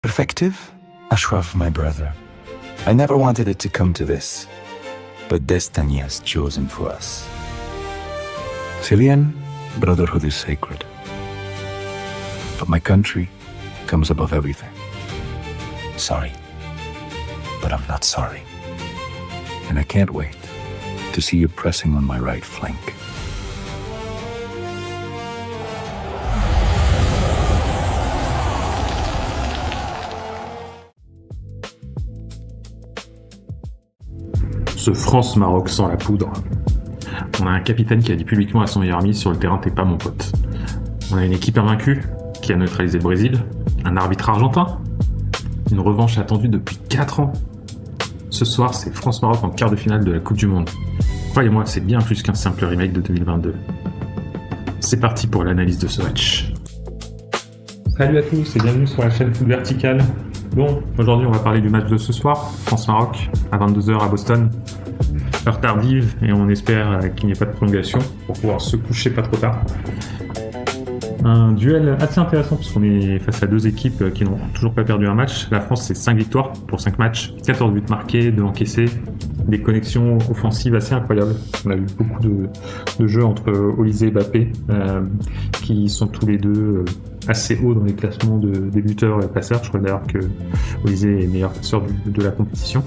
Perspective, Ashraf, my brother. I never wanted it to come to this, but destiny has chosen for us. Chilean, brotherhood is sacred. But my country comes above everything. Sorry, but I'm not sorry. And I can't wait to see you pressing on my right flank. Ce France-Maroc sans la poudre. On a un capitaine qui a dit publiquement à son meilleur ami: sur le terrain, t'es pas mon pote. On a une équipe invaincue qui a neutralisé le Brésil, un arbitre argentin, une revanche attendue depuis 4 ans. Ce soir, c'est France-Maroc en quart de finale de la Coupe du Monde. Croyez-moi, c'est bien plus qu'un simple remake de 2022. C'est parti pour l'analyse de ce match. Salut à tous et bienvenue sur la chaîne Foot Vertical. Bon, aujourd'hui on va parler du match de ce soir, France-Maroc, à 22h à Boston. Heure tardive et on espère qu'il n'y ait pas de prolongation pour pouvoir se coucher pas trop tard. Un duel assez intéressant puisqu'on est face à deux équipes qui n'ont toujours pas perdu un match. La France, c'est 5 victoires pour 5 matchs, 14 buts marqués, 2 encaissés, des connexions offensives assez incroyables. On a eu beaucoup de jeux entre Olise et Mbappé qui sont tous les deux assez hauts dans les classements des buteurs et passeurs. Je crois d'ailleurs que Olise est meilleur passeur de la compétition.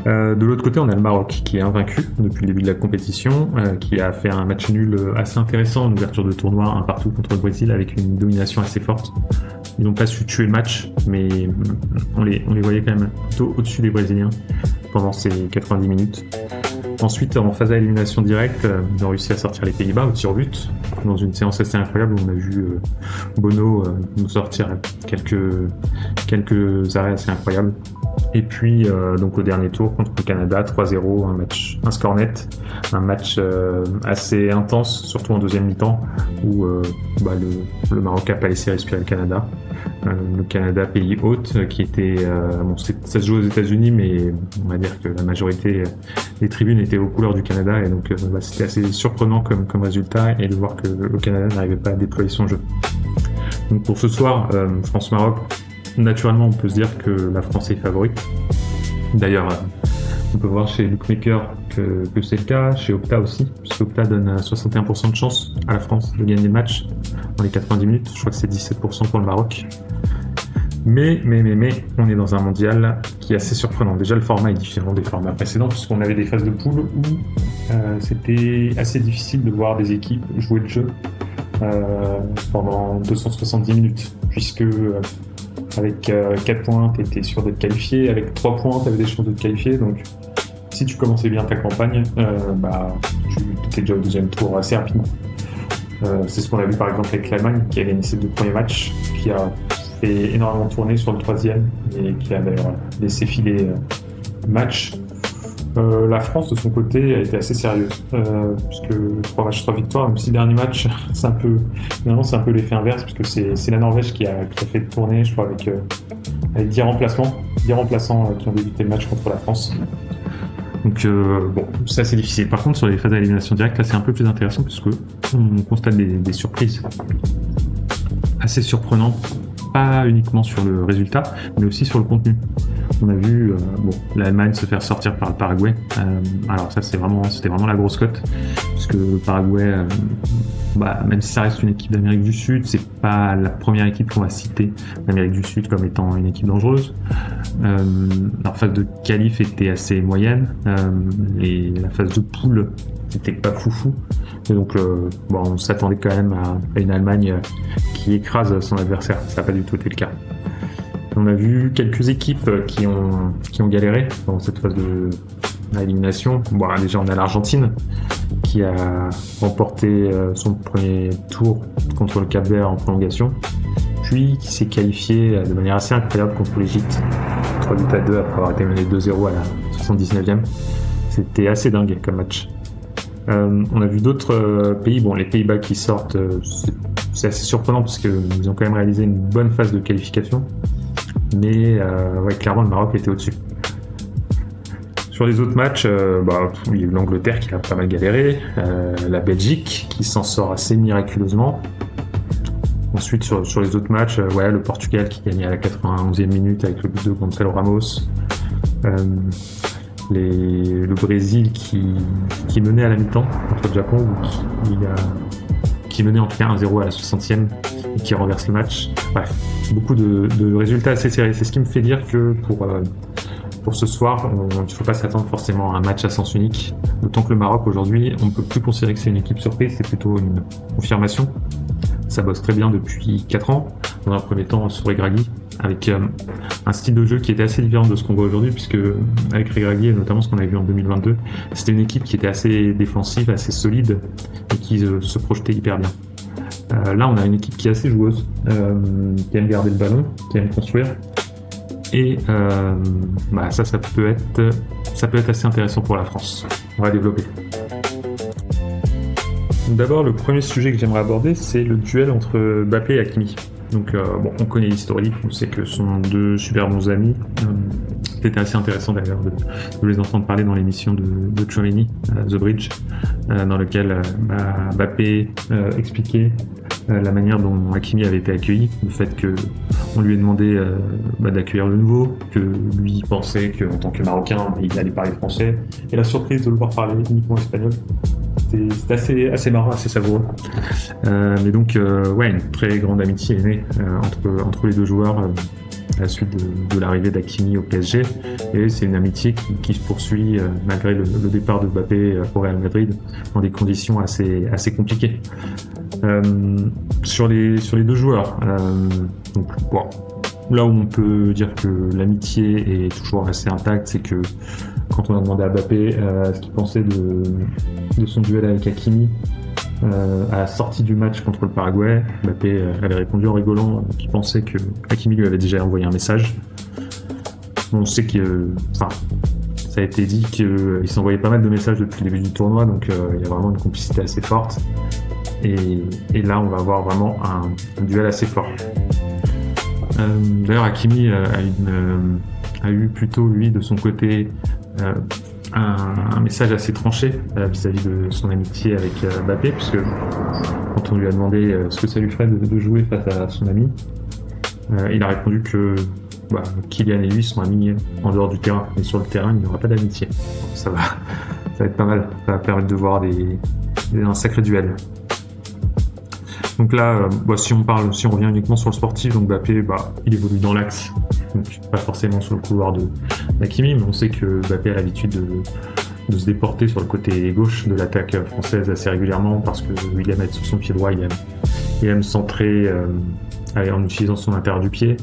De l'autre côté, on a le Maroc qui est invaincu depuis le début de la compétition, qui a fait un match nul assez intéressant en ouverture de tournoi, un partout contre le Brésil avec une domination assez forte. Ils n'ont pas su tuer le match, mais on les voyait quand même plutôt au-dessus des Brésiliens pendant ces 90 minutes. Ensuite, en phase à élimination directe, ils ont réussi à sortir les Pays-Bas au tir au but, dans une séance assez incroyable où on a vu Bono nous sortir quelques arrêts assez incroyables. Et puis, donc au dernier tour contre le Canada, 3-0, un score net, un match assez intense, surtout en deuxième mi-temps, où le Maroc n'a pas laissé respirer le Canada. Le Canada, pays hôte, qui était... ça se joue aux États-Unis, mais on va dire que la majorité des tribunes étaient aux couleurs du Canada, et donc c'était assez surprenant comme résultat, et de voir que le Canada n'arrivait pas à déployer son jeu. Donc pour ce soir, France-Maroc, naturellement, on peut se dire que la France est favorite. D'ailleurs, on peut voir chez Bookmaker que c'est le cas, chez Opta aussi, puisque Opta donne 61% de chance à la France de gagner le match dans les 90 minutes. Je crois que c'est 17% pour le Maroc. Mais, on est dans un mondial qui est assez surprenant. Déjà, le format est différent des formats précédents, puisqu'on avait des phases de poule où c'était assez difficile de voir des équipes jouer le jeu pendant 270 minutes, puisque avec 4 points, tu étais sûr d'être qualifié. Avec 3 points, tu avais des chances de te qualifier. Donc, si tu commençais bien ta campagne, tu étais déjà au deuxième tour assez rapidement. C'est ce qu'on a vu par exemple avec l'Allemagne, qui a gagné ses 2 premiers matchs, qui a fait énormément tourner sur le 3e et qui a d'ailleurs laissé filer le match. La France, de son côté, a été assez sérieuse, puisque 3 matchs, 3 victoires, même si le dernier match, c'est un peu l'effet inverse, puisque c'est la Norvège qui a fait tourner, je crois, avec 10 remplaçants qui ont débuté le match contre la France. Donc ça c'est difficile. Par contre, sur les phases d'élimination directe, là c'est un peu plus intéressant, puisque on constate des surprises assez surprenantes, pas uniquement sur le résultat, mais aussi sur le contenu. On a vu l'Allemagne se faire sortir par le Paraguay. Alors ça c'était vraiment la grosse cote, puisque le Paraguay, même si ça reste une équipe d'Amérique du Sud, c'est pas la première équipe qu'on va citer d'Amérique du Sud comme étant une équipe dangereuse. Leur phase de qualif était assez moyenne, et la phase de poule n'était pas foufou. Et donc on s'attendait quand même à une Allemagne qui écrase son adversaire. Ça n'a pas du tout été le cas. On a vu quelques équipes qui ont galéré dans cette phase d'élimination. Déjà, on a l'Argentine qui a remporté son premier tour contre le Cap-Vert en prolongation, puis qui s'est qualifié de manière assez incroyable contre l'Égypte, 3-2 après avoir été mené 2-0 à la 79e. C'était assez dingue comme match. On a vu d'autres pays, les Pays-Bas qui sortent, c'est assez surprenant parce qu'ils ont quand même réalisé une bonne phase de qualification. Mais clairement le Maroc était au-dessus. Sur les autres matchs, il y a eu l'Angleterre qui a pas mal galéré, la Belgique qui s'en sort assez miraculeusement. Ensuite, sur les autres matchs, le Portugal qui gagnait à la 91e minute avec le but de Gonçalo Ramos. Le Brésil qui menait à la mi-temps contre le Japon, qui menait en tout cas 1-0 à la 60e et qui renverse le match. Bref, beaucoup de résultats assez serrés. C'est ce qui me fait dire que pour ce soir, il ne faut pas s'attendre forcément à un match à sens unique. D'autant que le Maroc aujourd'hui, on ne peut plus considérer que c'est une équipe surprise, c'est plutôt une confirmation. Ça bosse très bien depuis 4 ans. Dans un premier temps, sur Regragui, avec un style de jeu qui était assez différent de ce qu'on voit aujourd'hui, puisque avec Regragui, et notamment ce qu'on avait vu en 2022, c'était une équipe qui était assez défensive, assez solide, et qui se projetait hyper bien. Là, on a une équipe qui est assez joueuse, qui aime garder le ballon, qui aime construire, et ça peut être assez intéressant pour la France. On va développer. D'abord, le premier sujet que j'aimerais aborder, c'est le duel entre Mbappé et Hakimi. Donc, on connaît l'historique, on sait que ce sont 2 super bons amis. C'était assez intéressant d'ailleurs de les entendre parler dans l'émission de Tchouaméni, The Bridge, dans lequel Mbappé expliquait la manière dont Hakimi avait été accueilli, le fait qu'on lui ait demandé d'accueillir le nouveau, que lui pensait qu'en tant que Marocain, il allait parler français, et la surprise de le voir parler uniquement espagnol. C'était assez marrant, assez savoureux. Mais donc, une très grande amitié est née entre les 2 joueurs à la suite de l'arrivée d'Hakimi au PSG. Et c'est une amitié qui se poursuit malgré le départ de Mbappé au Real Madrid dans des conditions assez compliquées. Sur les 2 joueurs, là où on peut dire que l'amitié est toujours assez intacte, c'est que quand on a demandé à Mbappé ce qu'il pensait de son duel avec Hakimi à la sortie du match contre le Paraguay, Mbappé avait répondu en rigolant qu'il pensait que Hakimi lui avait déjà envoyé un message. On sait que, ça a été dit qu'il s'envoyait pas mal de messages depuis le début du tournoi, donc il y a vraiment une complicité assez forte. Et là, on va avoir vraiment un duel assez fort. D'ailleurs, Hakimi a eu plutôt, lui, de son côté, un message assez tranché vis-à-vis de son amitié avec Mbappé, puisque quand on lui a demandé ce que ça lui ferait de jouer face à son ami, il a répondu que Kylian et lui sont amis en dehors du terrain, mais sur le terrain, il n'y aura pas d'amitié. Donc, ça va être pas mal, ça va permettre de voir un sacré duel. Donc là, si on revient uniquement sur le sportif, donc Mbappé, il évolue dans l'axe, donc pas forcément sur le couloir d'Hakimi, mais on sait que Mbappé a l'habitude de se déporter sur le côté gauche de l'attaque française assez régulièrement, parce qu'il aime être sur son pied droit, il aime centrer en utilisant son intérieur du pied,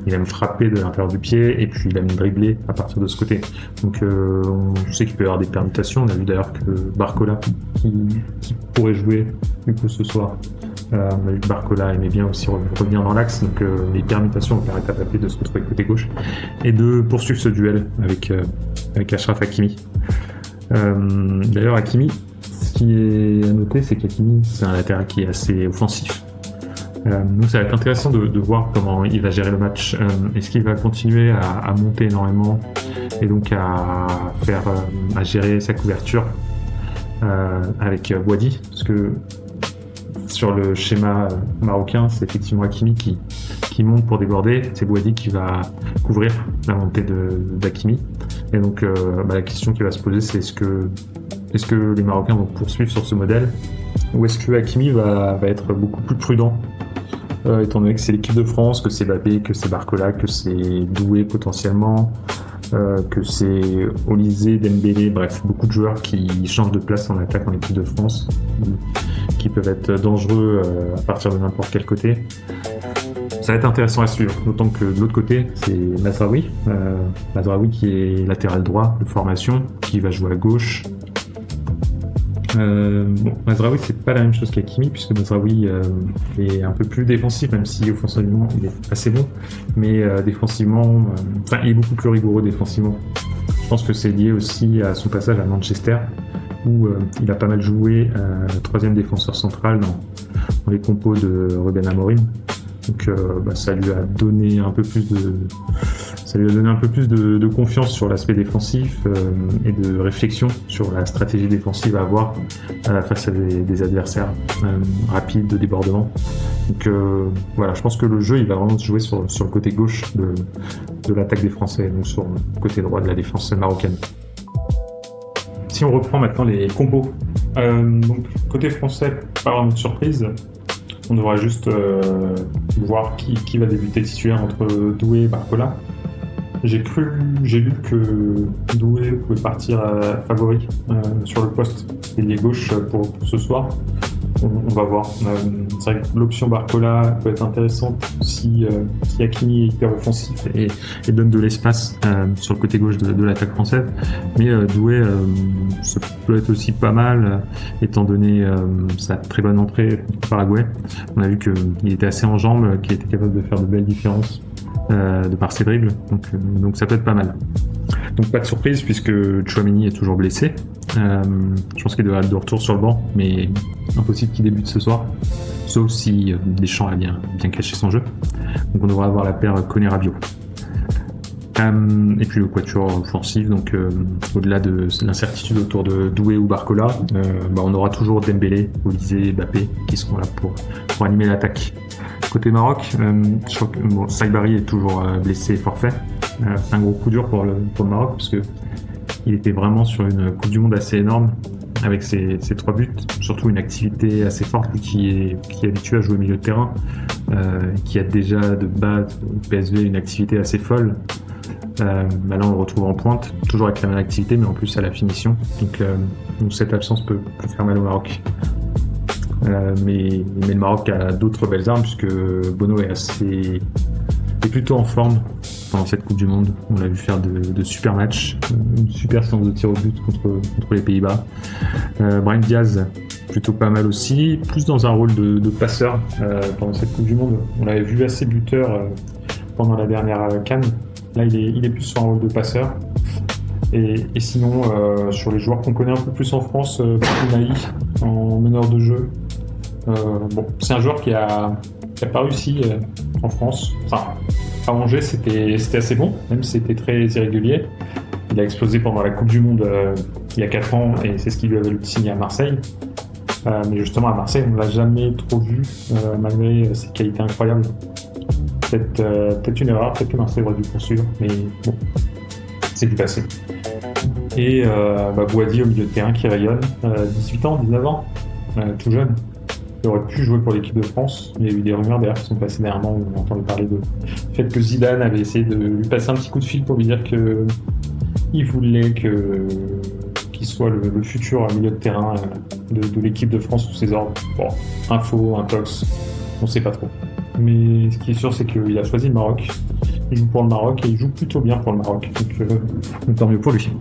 il aime frapper de l'intérieur du pied, et puis il aime dribbler à partir de ce côté. Donc on sait qu'il peut y avoir des permutations. On a vu d'ailleurs que Barcola, qui pourrait jouer du coup ce soir, on a vu que Barcola aimait bien aussi revenir dans l'axe, donc les permutations vont permettre à Mbappé de se retrouver côté gauche et de poursuivre ce duel avec Achraf Hakimi. D'ailleurs, Hakimi, ce qui est à noter, c'est qu'Hakimi, c'est un latéral qui est assez offensif. Donc ça va être intéressant de voir comment il va gérer le match. Est-ce qu'il va continuer à monter énormément et donc à gérer sa couverture avec Wadi, parce que sur le schéma marocain, c'est effectivement Hakimi qui monte pour déborder, c'est Wadi qui va couvrir la montée d'Hakimi. Et donc la question qui va se poser, c'est est-ce que les Marocains vont poursuivre sur ce modèle, ou est-ce que Hakimi va être beaucoup plus prudent, étant donné que c'est l'équipe de France, que c'est Mbappé, que c'est Barcola, que c'est Doué potentiellement, que c'est Olysée, Dembélé, bref, beaucoup de joueurs qui changent de place en attaque en équipe de France, qui peuvent être dangereux à partir de n'importe quel côté. Ça va être intéressant à suivre, d'autant que de l'autre côté, c'est Mazraoui qui est latéral droit de formation, qui va jouer à gauche. Mazraoui, c'est pas la même chose qu'Hakimi, puisque Mazraoui est un peu plus défensif, même si offensivement il est assez bon, mais défensivement, il est beaucoup plus rigoureux défensivement. Je pense que c'est lié aussi à son passage à Manchester, où il a pas mal joué troisième défenseur central dans les compos de Ruben Amorim. Donc ça lui a donné un peu plus de confiance sur l'aspect défensif et de réflexion sur la stratégie défensive à avoir face à des adversaires rapides de débordement. Donc je pense que le jeu il va vraiment se jouer sur le côté gauche de l'attaque des Français, donc sur le côté droit de la défense marocaine. Si on reprend maintenant les compos, donc côté français, pas vraiment de surprise. On devra juste voir qui va débuter titulaire entre Doué et Barcola. J'ai lu que Doué pouvait partir favori sur le poste ailier gauche pour ce soir. On va voir. C'est vrai que l'option Barcola peut être intéressante si Hakimi est hyper offensif et donne de l'espace sur le côté gauche de l'attaque française. Mais Doué, ça peut être aussi pas mal, étant donné sa très bonne entrée au Paraguay. On a vu qu'il était assez en jambes, qu'il était capable de faire de belles différences de par ses dribbles. Donc ça peut être pas mal. Donc pas de surprise puisque Tchouaméni est toujours blessé. Je pense qu'il devrait être de retour sur le banc, mais impossible qu'il débute ce soir, sauf si Deschamps a bien caché son jeu. Donc on devra avoir la paire Koné-Rabiot. Et puis le quatuor offensif, donc au-delà de l'incertitude autour de Doué ou Barcola, on aura toujours Dembélé, Olysée et Mbappé qui seront là pour animer l'attaque. Côté Maroc, je crois que Sagbari est toujours blessé et forfait. C'est un gros coup dur pour le Maroc parce que il était vraiment sur une Coupe du Monde assez énorme avec ses 3 buts, surtout une activité assez forte, lui qui est habitué à jouer au milieu de terrain, qui a déjà de base au PSV une activité assez folle. Là on le retrouve en pointe, toujours avec la même activité mais en plus à la finition. Donc cette absence peut faire mal au Maroc. Mais le Maroc a d'autres belles armes puisque Bono est plutôt en forme pendant cette Coupe du Monde. On l'a vu faire de super matchs, une super séance de tir au but contre les Pays-Bas. Brahim Diaz, plutôt pas mal aussi, plus dans un rôle de passeur pendant cette Coupe du Monde. On l'avait vu assez buteur pendant la dernière CAN. Là, il est plus sur un rôle de passeur. Et sinon, sur les joueurs qu'on connaît un peu plus en France, Naï en meneur de jeu. C'est un joueur qui a pas réussi en France. Enfin, à Angers, c'était assez bon, même si c'était très irrégulier. Il a explosé pendant la Coupe du Monde il y a 4 ans et c'est ce qui lui avait signé à Marseille. Mais justement, à Marseille, on ne l'a jamais trop vu, malgré ses qualités incroyables. Peut-être une erreur, peut-être que Marseille aurait dû poursuivre, mais bon, c'est du passé. Et Bouhaddi au milieu de terrain qui rayonne, 18 ans, 19 ans, tout jeune. Il aurait pu jouer pour l'équipe de France. Il y a eu des rumeurs d'ailleurs qui sont passées dernièrement où on a entendu parler du fait que Zidane avait essayé de lui passer un petit coup de fil pour lui dire qu'il voulait qu'il soit le futur milieu de terrain de l'équipe de France sous ses ordres. Bon, info, intox, on sait pas trop. Mais ce qui est sûr, c'est qu'il a choisi le Maroc. Il joue pour le Maroc et il joue plutôt bien pour le Maroc. Donc tant mieux pour lui.